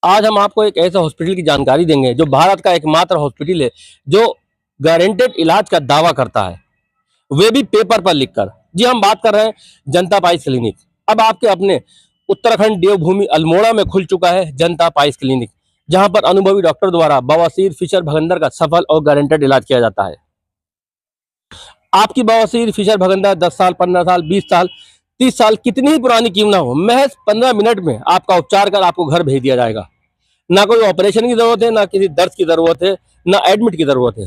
आज हम आपको एक ऐसा हॉस्पिटल की जानकारी देंगे जो भारत का एकमात्र हॉस्पिटल है जो गारंटेड इलाज का दावा करता है, वे भी पेपर पर लिखकर। जी, हम बात कर रहे हैं जनता पाइस क्लिनिक। अब आपके अपने उत्तराखंड देवभूमि अल्मोड़ा में खुल चुका है जनता पाइस क्लिनिक, जहां पर अनुभवी डॉक्टर द्वारा बवासीर, फिशर, भगंदर का सफल और गारंटेड इलाज किया जाता है। आपकी बवासीर, फिशर, भगंदर 10 साल, 15 साल, 20 साल, 30 साल कितनी ही पुरानी क्यों ना हो, महज 15 मिनट में आपका उपचार कर आपको घर भेज दिया जाएगा। ना कोई ऑपरेशन की जरूरत है, ना किसी दर्द की जरूरत है, ना एडमिट की जरूरत है।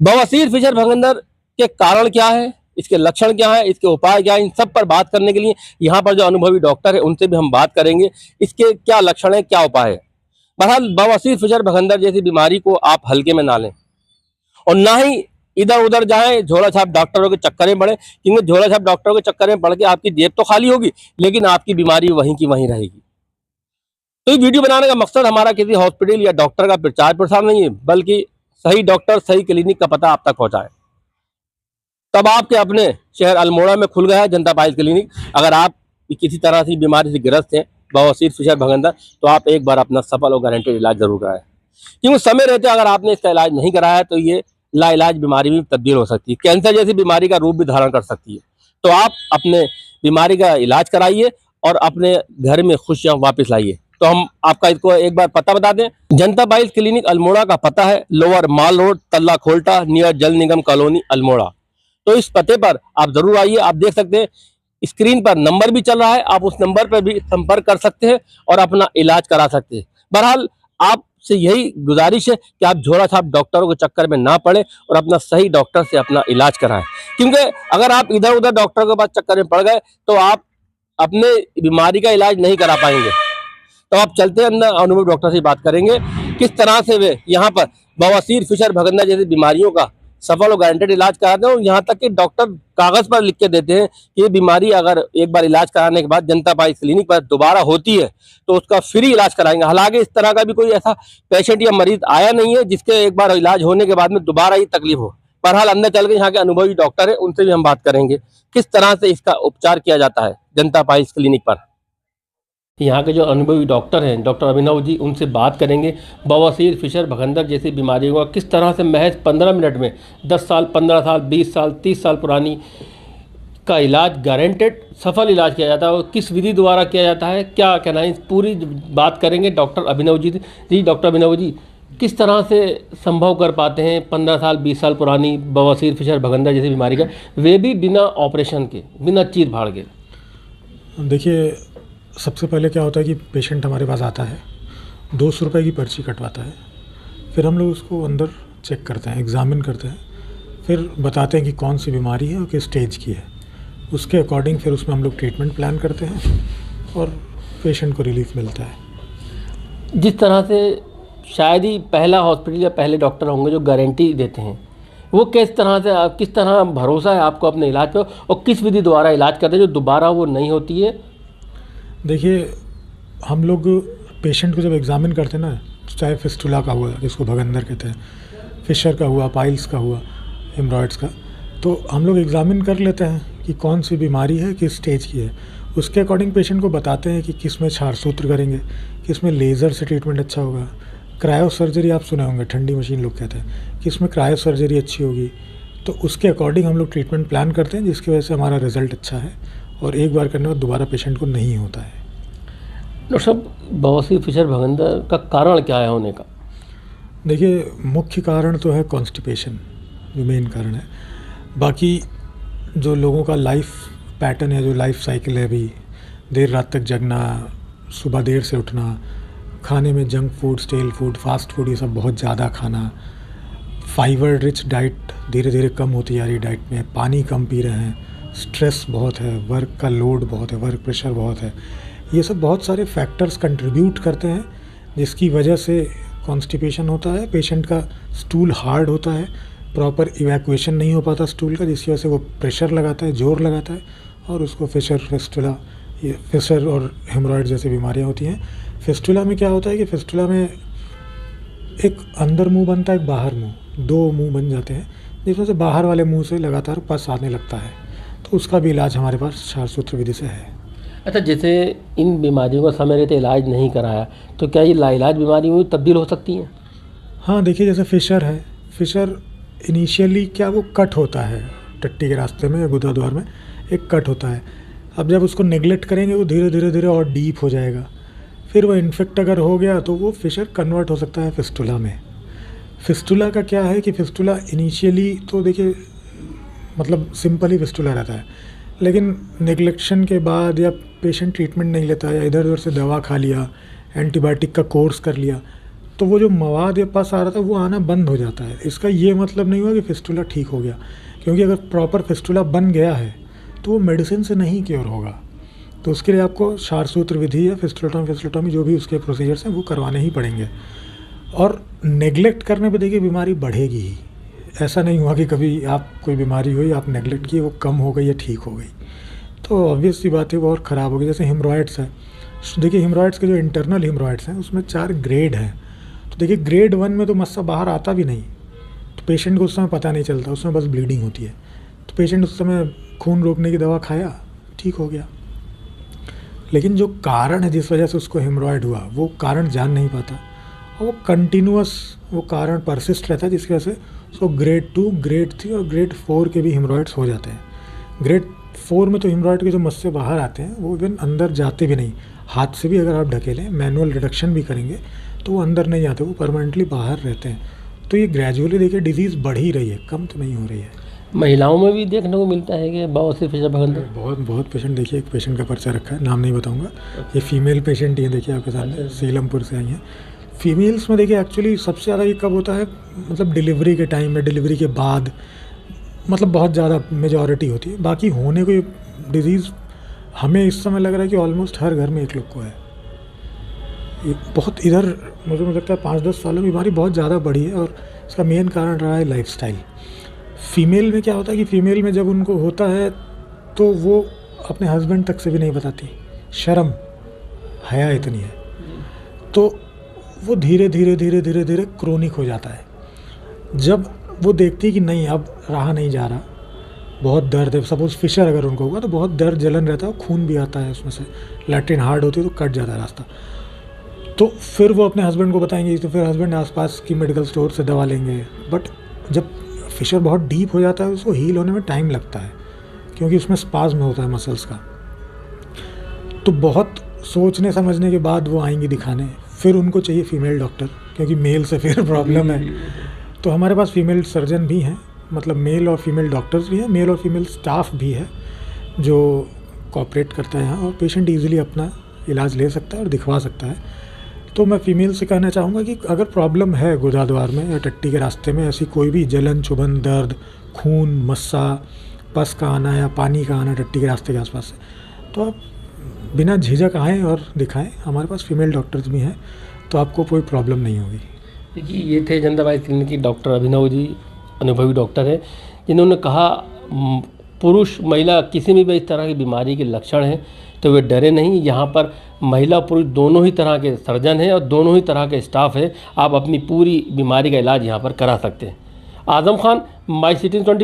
बवासीर, फिशर, भगंदर के कारण क्या है, इसके लक्षण क्या है, इसके उपाय क्या है, इन सब पर बात करने के लिए यहाँ पर जो अनुभवी डॉक्टर है उनसे भी हम बात करेंगे। इसके क्या लक्षण है, क्या उपाय है। बहरहाल बवासीर, फिशर, भगंदर जैसी बीमारी को आप हल्के में ना लें और ना ही इधर उधर जाएं, झोला छाप डॉक्टरों के चक्कर में पड़े, क्योंकि झोला छाप डॉक्टरों के चक्कर में पड़ के आपकी जेब तो खाली होगी, लेकिन आपकी बीमारी वहीं की वहीं रहेगी। तो ये वीडियो बनाने का मकसद हमारा किसी हॉस्पिटल या डॉक्टर का प्रचार प्रसार नहीं है, बल्कि सही डॉक्टर, सही क्लिनिक का पता आप तक पहुंचाए। तब आपके अपने शहर अल्मोड़ा में खुल गया है जनता पाइस क्लिनिक। अगर आप किसी तरह की बीमारी से ग्रस्त हैं, बवासीर, फिशर, भगंदर, तो आप एक बार अपना सफल और गारंटेड इलाज जरूर कराएं, क्योंकि समय रहते अगर आपने इसका इलाज नहीं कराया तो ये लाइलाज बीमारी में तब्दील हो सकती है, कैंसर जैसी बीमारी का रूप भी धारण कर सकती है। तो आप अपने बीमारी का इलाज कराइए और अपने घर में खुशियां वापस लाइए। तो हम आपका इसको एक बार पता बता दें। जनता पाइस क्लिनिक अल्मोड़ा का पता है लोअर माल रोड, तल्ला खोल्टा, नियर जल निगम कॉलोनी, अल्मोड़ा। तो इस पते पर आप जरूर आइए। आप देख सकते हैं स्क्रीन पर नंबर भी चल रहा है, आप उस नंबर पर भी संपर्क कर सकते हैं और अपना इलाज करा सकते हैं। बहरहाल आपसे यही गुजारिश है कि आप झोला छाप डॉक्टरों के चक्कर में ना पड़े और अपना सही डॉक्टर से अपना इलाज कराएं, क्योंकि अगर आप इधर उधर डॉक्टर के पास चक्कर में पड़ गए तो आप अपने बीमारी का इलाज नहीं करा पाएंगे। तो आप चलते हैं अंदर, अनुभवी डॉक्टर से बात करेंगे किस तरह से वे यहाँ पर बवासीर, फिशर, भगंदर जैसी बीमारियों का सफल और गारंटेड इलाज कराते हैं। यहाँ तक कि डॉक्टर कागज पर लिख के देते हैं कि ये बीमारी अगर एक बार इलाज कराने के बाद जनता पाइस क्लिनिक पर दोबारा होती है तो उसका फ्री इलाज कराएंगे। हालांकि इस तरह का भी कोई ऐसा पेशेंट या मरीज आया नहीं है जिसके एक बार इलाज होने के बाद में दोबारा ही तकलीफ हो। बहरहाल अंदर चल के यहाँ के अनुभवी डॉक्टर है, उनसे भी हम बात करेंगे किस तरह से इसका उपचार किया जाता है जनता पाइस क्लिनिक पर। यहाँ के जो अनुभवी डॉक्टर हैं, डॉक्टर अभिनव जी, उनसे बात करेंगे बवासीर, फिशर, भगंदर जैसी बीमारियों का किस तरह से महज 15 मिनट में 10 साल, 15 साल, 20 साल, 30 साल पुरानी का इलाज गारंटेड सफल इलाज किया जाता है और किस विधि द्वारा किया जाता है, क्या कहना है, पूरी बात करेंगे डॉक्टर अभिनव जी। डॉक्टर अभिनव जी, किस तरह से संभव कर पाते हैं 15 साल, 20 साल पुरानी बवासीर, फिशर, भगंदर जैसी बीमारी का, वे भी बिना ऑपरेशन के, बिना चीर फाड़ के? देखिए, सबसे पहले क्या होता है कि पेशेंट हमारे पास आता है, 200 रुपये की पर्ची कटवाता है, फिर हम लोग उसको अंदर चेक करते हैं, एग्ज़ामिन करते हैं, फिर बताते हैं कि कौन सी बीमारी है और किस स्टेज की है। उसके अकॉर्डिंग फिर उसमें हम लोग ट्रीटमेंट प्लान करते हैं और पेशेंट को रिलीफ मिलता है। जिस तरह से शायद ही पहला हॉस्पिटल या पहले डॉक्टर होंगे जो गारंटी देते हैं, वो किस तरह से, किस तरह भरोसा है आपको अपने इलाज पर और किस विधि द्वारा इलाज करते हैं जो दोबारा वो नहीं होती है? देखिए, हम लोग पेशेंट को जब एग्ज़ामिन करते हैं ना, चाहे फिस्टुला का हुआ जिसको भगंदर कहते हैं, फिशर का हुआ, पाइल्स का हुआ, हेमरॉइड्स का, तो हम लोग एग्ज़ामिन कर लेते हैं कि कौन सी बीमारी है, किस स्टेज की है। उसके अकॉर्डिंग पेशेंट को बताते हैं कि किस में क्षारसूत्र करेंगे, किस में लेज़र से ट्रीटमेंट अच्छा होगा, क्रायो सर्जरी आप सुने होंगे, ठंडी मशीन लोग कहते हैं, किस में क्रायो सर्जरी अच्छी होगी। तो उसके अकॉर्डिंग हम लोग ट्रीटमेंट प्लान करते हैं, जिसकी वजह से हमारा रिज़ल्ट अच्छा है और एक बार करने के बाद दोबारा पेशेंट को नहीं होता है। डॉक्टर साहब, बवासीर, फिशर, भगंदर का कारण क्या है होने का? देखिए, मुख्य कारण तो है कॉन्स्टिपेशन, जो मेन कारण है। बाकी जो लोगों का लाइफ पैटर्न है, जो लाइफ साइकिल है, अभी देर रात तक जगना, सुबह देर से उठना, खाने में junk food, stele food, fast food, ये सब बहुत ज़्यादा खाना, फाइबर रिच डाइट धीरे धीरे कम होती जा रही डाइट में, पानी कम पी रहे हैं, स्ट्रेस बहुत है, वर्क का लोड बहुत है, वर्क प्रेशर बहुत है, ये सब बहुत सारे फैक्टर्स कंट्रीब्यूट करते हैं जिसकी वजह से कॉन्स्टिपेशन होता है। पेशेंट का स्टूल हार्ड होता है, प्रॉपर इवैक्यूएशन नहीं हो पाता स्टूल का, जिसकी वजह से वो प्रेशर लगाता है, जोर लगाता है और उसको फिशर, फिस्टुला, ये फिशर और हेमरॉइड जैसी बीमारियाँ होती हैं। फिस्टुला में क्या होता है कि फिस्टुला में एक अंदर मुंह बनता है, एक बाहर मुंह, दो मुंह बन जाते हैं, जिसमें से बाहर वाले मुंह से लगातार पस आने लगता है। तो उसका भी इलाज हमारे पास क्षारसूत्र विधि से है। अच्छा, जैसे इन बीमारियों का समय रहते इलाज नहीं कराया तो क्या ये लाइलाज बीमारियों में तब्दील हो सकती हैं? हाँ, देखिए जैसे फिशर है, फिशर इनिशियली क्या वो कट होता है टट्टी के रास्ते में या गुदाद्वार में एक कट होता है। अब जब उसको नेग्लेक्ट करेंगे वो धीरे धीरे धीरे और डीप हो जाएगा, फिर वो इन्फेक्ट अगर हो गया तो वो फिशर कन्वर्ट हो सकता है फिस्टुला में। फिस्टुला का क्या है कि फिस्टुला इनिशियली तो देखिए मतलब सिंपल ही फिस्टुला रहता है, लेकिन नेग्लेक्शन के बाद या पेशेंट ट्रीटमेंट नहीं लेता या इधर उधर से दवा खा लिया, एंटीबायोटिक का कोर्स कर लिया, तो वो जो मवाद या पस आ रहा था वो आना बंद हो जाता है। इसका ये मतलब नहीं हुआ कि फिस्टुला ठीक हो गया, क्योंकि अगर प्रॉपर फिस्टुला बन गया है तो वो मेडिसिन से नहीं क्योर होगा। तो उसके लिए आपको क्षारसूत्र विधि या फिस्टुलोटॉमी जो भी उसके प्रोसीजर्स हैं वो करवाने ही पड़ेंगे। और नेग्लेक्ट करने पे देखिए बीमारी बढ़ेगी ही। ऐसा नहीं हुआ कि कभी आप कोई बीमारी हुई आप नेग्लेक्ट किए वो कम हो गई या ठीक हो गई, तो ऑब्वियस सी बात है वो और ख़राब हो गई। जैसे हिमरॉइड्स है, देखिए हिमरॉइड्स के जो इंटरनल हिमरॉइड्स हैं उसमें 4 ग्रेड हैं। तो देखिए ग्रेड 1 में तो मस्सा बाहर आता भी नहीं, तो पेशेंट को उस समय पता नहीं चलता, उसमें बस ब्लीडिंग होती है। तो पेशेंट उस समय खून रोकने की दवा खाया, ठीक हो गया। लेकिन जो कारण है जिस वजह से उसको हिमरॉइड हुआ वो कारण जान नहीं पाता, और वो कंटिन्यूअस वो कारण परसिस्ट रहता है, जिसकी वजह से उसको ग्रेड 2, ग्रेड 3 और ग्रेड 4 के भी हिमरॉइड्स हो जाते हैं। ग्रेड 4 में तो हिमरॉइड के जो मस्से बाहर आते हैं वो इवन अंदर जाते भी नहीं, हाथ से भी अगर आप ढकेलें, मैनुअल रिडक्शन भी करेंगे तो वो अंदर नहीं आते, वो परमानेंटली बाहर रहते हैं। तो ये ग्रेजुअली देखिए डिजीज़ बढ़ ही रही है, कम तो नहीं हो रही है। महिलाओं में भी देखने को मिलता है कि बवासीर फिशर भगंदर? बहुत पेशेंट, देखिए एक पेशेंट का पर्चा रखा है, नाम नहीं बताऊंगा, ये फीमेल पेशेंट ही है, देखिए आपके सामने, सीलमपुर से आई हैं। फीमेल्स में देखिए एक्चुअली सबसे ज़्यादा ये कब होता है, मतलब डिलीवरी के टाइम में, डिलीवरी के बाद, मतलब बहुत ज़्यादा मेजॉरिटी होती है। बाकी होने को ये डिज़ीज़ हमें इस समय लग रहा है कि ऑलमोस्ट हर घर में एक लोग को है। ये बहुत इधर मुझे लगता है 5-10 सालों में बीमारी बहुत ज़्यादा बढ़ी है, और इसका मेन कारण रहा है लाइफस्टाइल। फीमेल में क्या होता है कि फीमेल में जब उनको होता है तो वो अपने हस्बैंड तक से भी नहीं बताती, शर्म हया इतनी है, तो वो धीरे धीरे धीरे धीरे धीरे क्रोनिक हो जाता है। जब वो देखती है कि नहीं अब रहा नहीं जा रहा, बहुत दर्द है, सपोज फिशर अगर उनको होगा तो बहुत दर्द जलन रहता है, खून भी आता है उसमें से, लैट्रिन हार्ड होती है तो कट जाता है रास्ता, तो फिर वो अपने हस्बैंड को बताएंगे, तो फिर हस्बैंड आसपास की मेडिकल स्टोर से दवा लेंगे। बट जब फिशर बहुत डीप हो जाता है उसको हील होने में टाइम लगता है, क्योंकि उसमें स्पाज्म होता है मसल्स का। तो बहुत सोचने समझने के बाद वो आएंगी दिखाने, फिर उनको चाहिए फीमेल डॉक्टर, क्योंकि मेल से फिर प्रॉब्लम है। तो हमारे पास फीमेल सर्जन भी हैं, मतलब मेल और फीमेल डॉक्टर्स भी हैं, मेल और फीमेल स्टाफ भी है जो कोऑपरेट करता है यहाँ, और पेशेंट ईजिली अपना इलाज ले सकता है और दिखवा सकता है। तो मैं फीमेल से कहना चाहूँगा कि अगर प्रॉब्लम है गुदाद्वार में या टट्टी के रास्ते में ऐसी कोई भी जलन, चुभन, दर्द, खून, मस्सा, पस का आना या पानी का आना टट्टी के रास्ते के आसपास से, तो आप बिना झिझक आएँ और दिखाएं। हमारे पास फीमेल डॉक्टर्स भी हैं, तो आपको कोई प्रॉब्लम नहीं होगी। देखिए, ये थे जनता वाइज क्लिनिक की डॉक्टर अभिनव जी, अनुभवी डॉक्टर है, जिन्होंने कहा पुरुष महिला किसी में भी इस तरह की बीमारी के लक्षण हैं तो वे डरे नहीं। यहाँ पर महिला पुरुष दोनों ही तरह के सर्जन हैं और दोनों ही तरह के स्टाफ हैं। आप अपनी पूरी बीमारी का इलाज यहाँ पर करा सकते हैं। Azam Khan, my city 24।